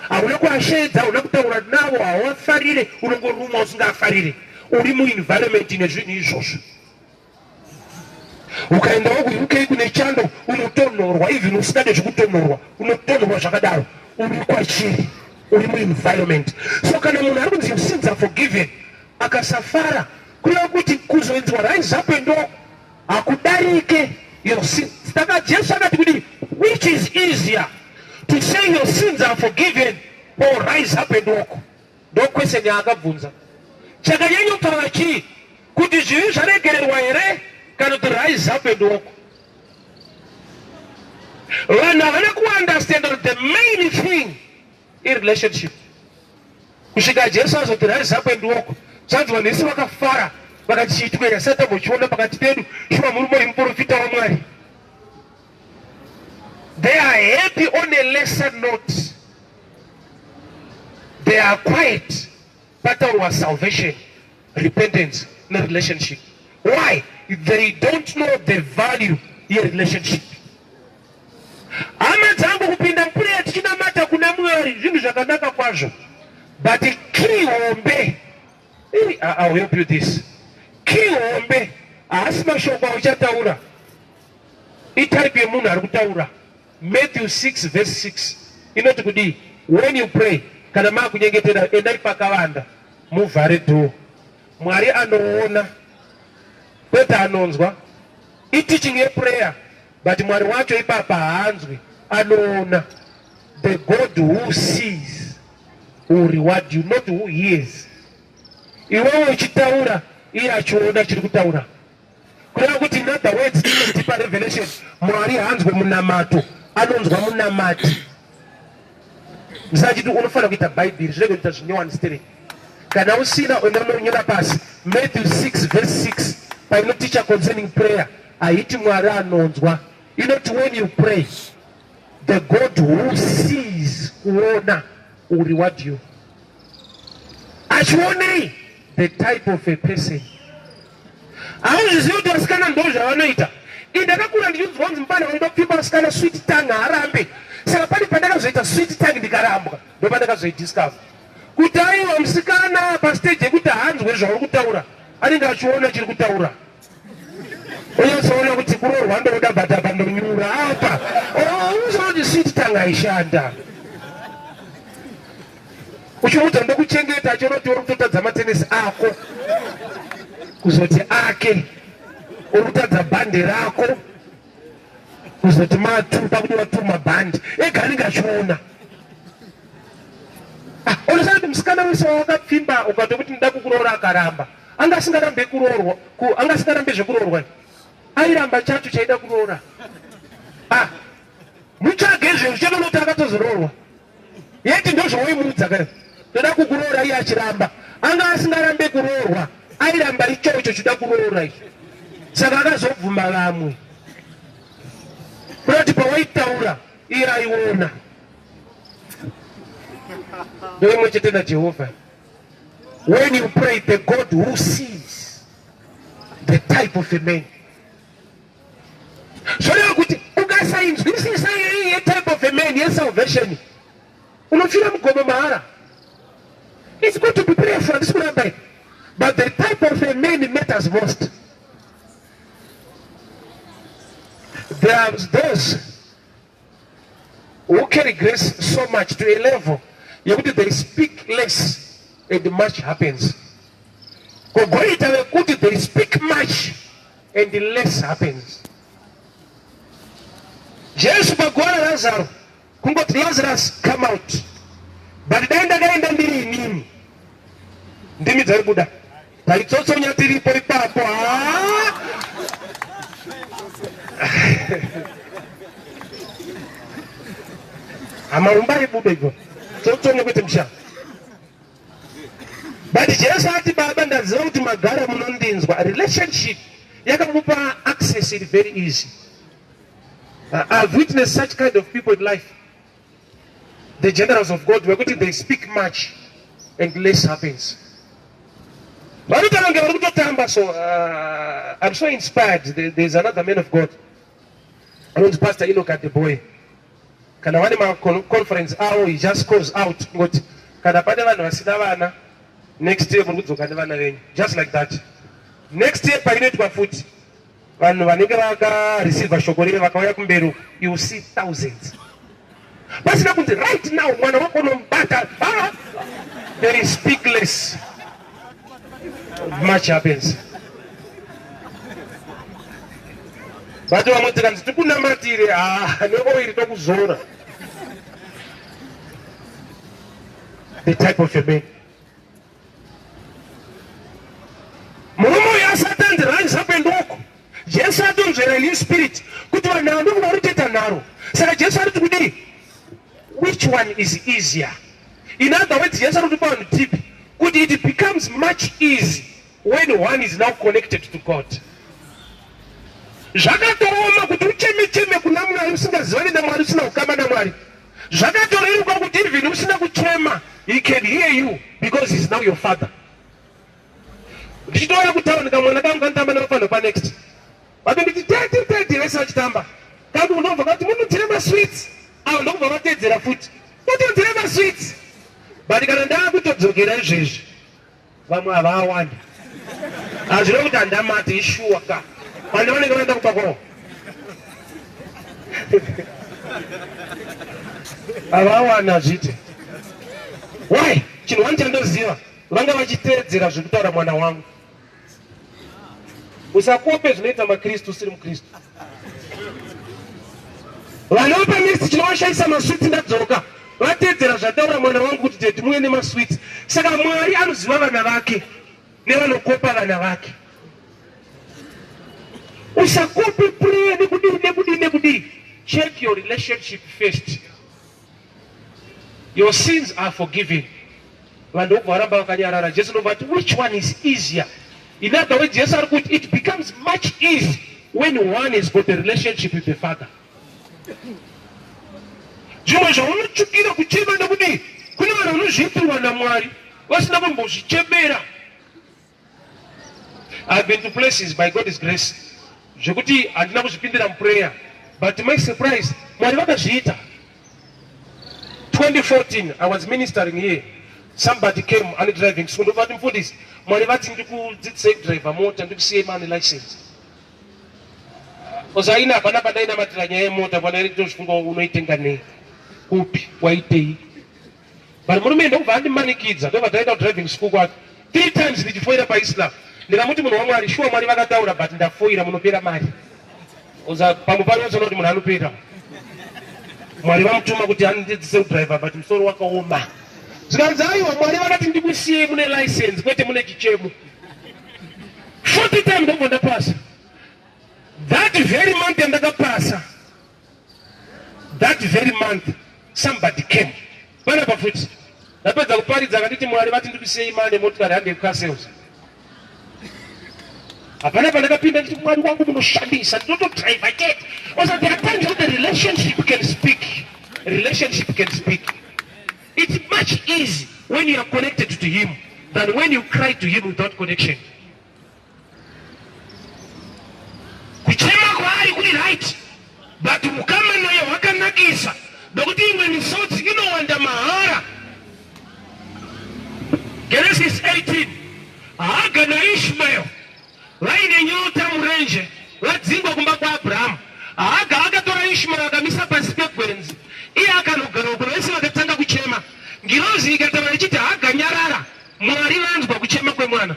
Hauna kuashedza, hauna kutaura navo, hauvafarire, unongorumwa usingafarire. Uri muenvironment ine zvinhu izvozvo. Ukaendawo kuUK kune chando unotonorwa, even usingade zvekutonorwa, unotonorwa zvakadaro. Uri kwachiri, uri muenvironment. So kana munhu ari kunzi your sins are forgiven, akasafara, kureva kuti kuzoinzwa rise up and walk, hakudarike your sins. Saka Jesu akati kuti, which is easier, to say your sins are forgiven or rise up and walk? Ndo question yaakabvunza. Chakanyanya kutaura chii, kuti zvivi zvaregererwa here kana to rise up and walk? Vanhu havana kuunderstand that the main thing in relationship. Kusvika Jesu azoti rise up and walk, zvanzi vanhu vese vakafara vakati chiitwe yasatambochiona pakati pedu, shuva murume uyu muprofita waMwari. They are happy on a lesser note. They are quiet. But there was salvation, repentance, no relationship. Why? They don't know the value in relationship. Hama dzangu kupinda mpure tichinamata kuna Mwari zvinhu zvakanaka kwazvo. But kihombe, I'll help you this. Kihombe haasi mashoko auchataura. Itype yemunhu ari kutaura. Matthew 6 verse 6 inoti kudii, when you pray kana maakunyengetera endai pakavanda muvhare door. Mwari anoona kwete anonzwa. Iteaching yeprayer, but Mwari wacho ipapa haanzwi, anoona. The God who sees will reward you, not who hears. Iwewe uchitaura iye achiona chiri kutaura. Kureva kuti in other words, deeper revelation, Mwari haanzwi munamato, anonzwa munamati. Msachiti unofanira kuita Bible zvirege kuita zvinyowanistere. Kana usina unonyora pasi Matthew 6 verse 6 painoticha concerning prayer, haiti Mwari anonzwa. You know, when you pray, the God who sees kuona will reward you. Achionei the type of a person. Hauzvizivi kuti vasikana ndo zvavanoita. Ndakakura ndichiudzwa kunzi mupana unopfimba vasikana sweet tongue harambe. Saka pane pandakazoita sweet tongue ndikarambwa, ndo pandakazoidiscover kuti aiwa musikana pastage yekuti haanzwe zvauri kutaura, anenge achiona chiri kutaura. Unyazoona kuti kuroorwa ndoda bhadhaba ndonyura apa. Unoziva kuti sweet tongue haishanda. Uchiudza ndokuchengeta achionoti uri kutotadza matenesi ako, kuzoti ake, uri kutadza bhande rako, kuzoti matupa kuti watuma bhandi, ega anenge achiona. Unoziva kuti musikana wese wakapfimba ukatokuti nda kukuroora akaramba, anga asingarambe kuroorwa, anga asingarambe zvekuroorwa, airamba chacho chaida kuroora. Mutsvage izvezvo chero noti akatozoroorwa. Yeti ndozvoimuudza kare. Toda kukuroora iye achiramba. Anga asingarambe kuroorwa, airamba ichocho chida kuroora ichi. Saka akazobvuma vamwe. Kuroti pawaitaura iye aiona. Ndoimwe chete naJehovha. When you pray, the God who sees the type of a man. Zvoreva kuti ukasainzwisisa iye type of a man yesalvation, unofira mugome mahara. It's good to be prayerful, this will happen. But the type of a man matters most. There are those who carry grace so much to a level, they speak less and much happens. They speak much and less happens. Jesus bagwala Lazarus. Kungot Lazarus come out. But then ndimi dzari buda. Taitsotsonya tiripo ipapo. Amarumba ibuda ipo. Tsotsonya kwete msha. But Jesus ati baba ndaziva kuti magara munondinzwa. Relationship yakamupa access it very easy. I've witnessed such kind of people in life. The generals of God, they speak much and less happens. So I'm so inspired. There's another man of God. I want Pastor Enoch at the boy. Can I want conference? He just calls out. Next year, just like that. Next year, you will see thousands. But right now, they speak less. Much happens. But the type of a man. Jesus had a new spirit. Which one is easier? In other words, it becomes much easier when one is now connected to God. He can hear you because he's now your father. Next. But sweets. I don't know what they did. Food. What do you do? Sweets. But you can never put to get a judge. One. As you know, I'm not sure. I don't know what to go. Why? You want to know zero. Long as you tell zero, you tell them one on. Usakopes later, my Christus, Christ. Wanopa next chinoosha isa maswiti ndadzoka. Vatedzera zvataura mwana wangu kuti tete muye nemaswiti. Saka Mwari anoziva vana vake nevanokopa vana vake. Usakope prayer nekudi. Check your relationship first. Your sins are forgiven. Just know but which one is easier? In other words, it becomes much easier when one has got a relationship with the Father. I've been to places by God's grace. Prayer. But to my surprise, 2014, I was ministering here. Somebody came and driving. So for this, driver motor and see man license. But many kids, I never tried out driving school. 3 times did you find up Islam? The Ramutu sure money but in the foyer monopera mine. Was a Pamupano not Manupera. Mariam Tumagutan did so driver, but I'm so work a woman. So I'm nothing to see him license, but I'm 40 times over the pass. That very month and the passer. That very month, somebody came. What about it? The parties are getting more about to say man and motor and the castles. I've never been to one who shaddies and don't try by it. Also, there are times when the relationship can speak. A relationship can speak. It's much easier when you are connected to him than when you cry to him without connection. Right, but you come and you can not answer. The thing when you saw you know under Mahara. Genesis 18. Agana Ishmael. Right in your time range. Right Zimba Kumbaka Abraham. Aga to Ishmael Gamisa Pacific. Iakano Garo, the Tanga Kuchema. Girozi Gatarachita, Ganyara, Morirans Bakuchema Kumana.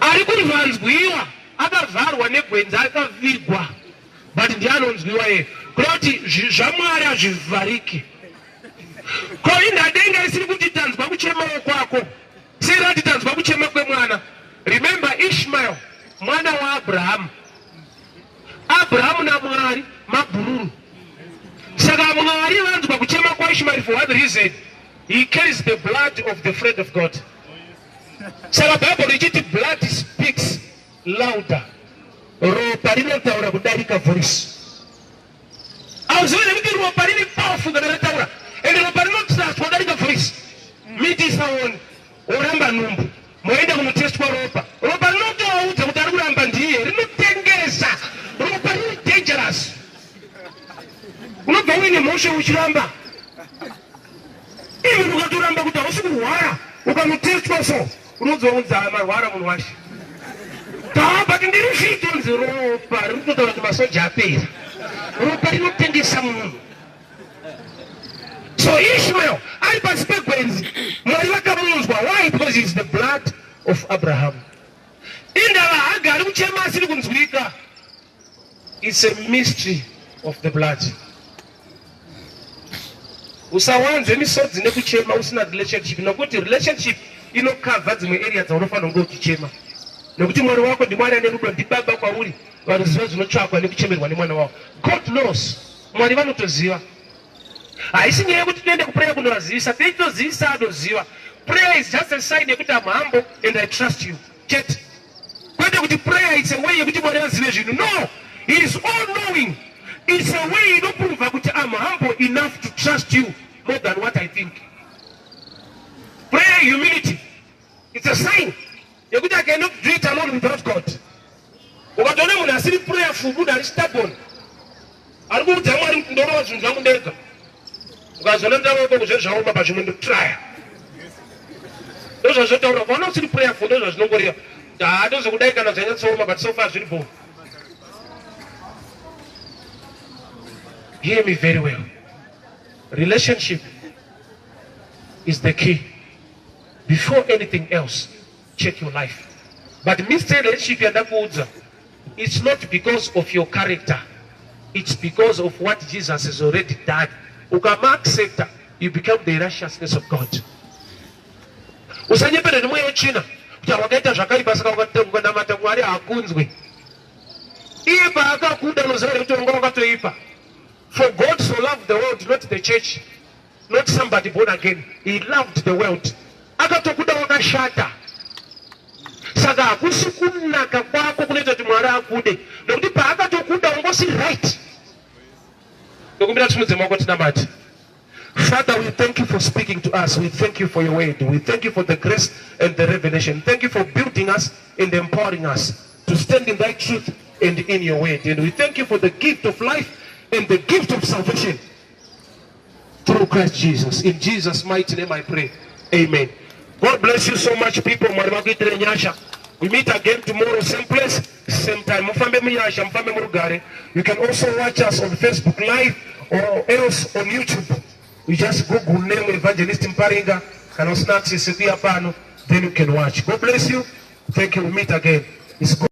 ari kuvanzwiwa akavharwa negwenzi akavigwa but ndianonzwiwa ye kuti zvamwari hazvivhariki. Ko indadenga isiri kuti tanzwa kuchema kwako sirati tanzwa kuchema kwemwana. Remember Ishmael mwana wa Abraham na Mwari mabhururu. Saka Mwari vanzwa kuchema kwa Ishmael for what reason? He carries the blood of the friend of God. Saka Bible ichiti blood speaks louder. Ropa rinotaura kudarika voice. Auziwe kuti ropa rine powerful kana rataura. Ende ropa rinotsatwa kudarika voice. Miti saoni oramba numbu. Moenda kunotestwa ropa. Ropa rinotoudza kuti ari kuramba ndiye, rinotengesa. Ropa rine dangerous. Unobva uine mhosva uchiramba. Iwe ukatoramba kuti hausi kurwara, ukanotestwa so, unonzwa kunzi marwara munhu washe. But ndiri fito nzi ropa rinototaura kuti masoja apera. Ropa rinotengesa munhu. So Ishmael ari pasi pegwenzi, Mwari vakamunzwa. Why? Because it's the blood of Abraham. Indava Hagari kuchema asiri kunzwika. It's a mystery of the blood. Usawanze misodzi nekuchema usina relationship. Nokuti relationship inokava dzimwe areas dzaunofana kunge uchichema. Nokuti Mwari wako ndimwari ane rudo, ndibaba kwauri vanoziva zvinotsvakwa nekuchemerwa nemwana wavo. God knows. Mwari vanotoziva. Haisi nyaya yekuti tiende kuprayer kunovazivisa, teitozivisa anoziva. Prayer is just a sign yekuti I'm humble and I trust you. Chete. Kwete kuti prayer it's a way yekuti Mwari vazive zvinhu. No, he is all knowing. It's a way inoprova kuti I'm humble enough to trust you more than what I think. Prayer humility. It's a sign yekuti I cannot do it alone without God. Ukatone munhu asiri prayerful, munhu ari stubborn, ari kuudza Mwari ndorova zvinhu zvangu ndega. Ukazona ndavoko kuzvezvaoma pachimwe ndotraya. Ndozvazvotaura kwaona usiri prayerful, ndozvazvinongoreva. Ndozokudai kana zvanyatsooma but so far zviri bhoro. Hear me very well. Relationship is the key. Before anything else, check your life. But mystery relationship yadakuudza, it's not because of your character. It's because of what Jesus has already done. Ukama accept, you become the righteousness of God. Usanyepere nemwe yechina kuti wakaita zvakaipa saka ukandamata Mwari hakunzwe. Iye paakakuda unoziva kuti wanga wakatoipa. For God so loved the world, not the church, not somebody born again. He loved the world. Akatokuda wakashata. Saka hakusi kunaka kwako kunoita kuti Mwari akude. Nokuti paakatokuda ungosi right. Father, we thank you for speaking to us. We thank you for your word. We thank you for the grace and the revelation. Thank you for building us and empowering us to stand in thy truth and in your word. And we thank you for the gift of life and the gift of salvation through Christ Jesus. In Jesus' mighty name I pray. Amen. God bless you so much, people. We meet again tomorrow, same place, same time. You can also watch us on Facebook Live or else on YouTube. You just Google name Evangelist T Muparinga, then you can watch. God bless you. Thank you. We meet again. It's good.